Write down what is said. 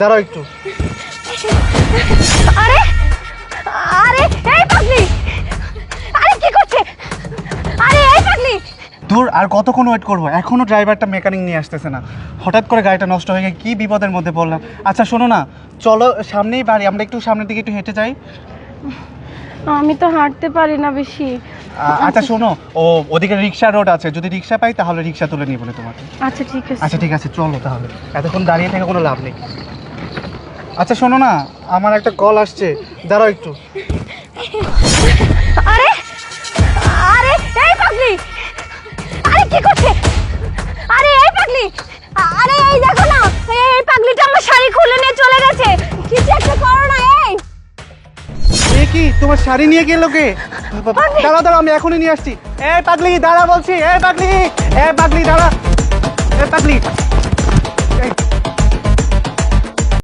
দাঁড়াও একটু। আরে আরে এই পাগলি, আরে কি করছে? আরে এই পাগলি, দূর আর কতক্ষণ ওয়েট করবো? এখনো ড্রাইভারটা মেকানিক নিয়ে আসতেছে না। হঠাৎ করে গাড়িটা নষ্ট হয়ে গিয়ে কি বিপদের মধ্যে পড়লাম। আচ্ছা শোনো না, চলো সামনেই বাড়ি, আমরা একটু সামনের দিকে একটু হেঁটে যাই। আমি তো হাঁটতে পারি না বেশি। আচ্ছা শোনো, ওদিকে রিক্সা রোড আছে, যদি রিক্সা পাই তাহলে রিক্সা তুলে নিয়ে বলে তোমাকে। আচ্ছা ঠিক আছে। আচ্ছা ঠিক আছে, চলো তাহলে, এতক্ষণ দাঁড়িয়ে থেকে কোনো লাভ নেই। আচ্ছা শোনো না, আমার একটা কল আসছে, দাঁড়াও একটু। আরে আরে এই পাগলি, আরে কি করছে? আরে এই পাগলি, আরে এই দেখো না, এই পাগলিটা আমার শাড়ি খুলে নিয়ে চলে গেছে। কিছু একটা করো না। এ কি, তোমার শাড়ি নিয়ে গেল কে? দাঁড়াও দাঁড়াও, আমি এখনই নিয়ে আসছি। এ পাগলি দাঁড়া বলছি, এ পাগলি, এ পাগলি দাঁড়া, এ পাগলি।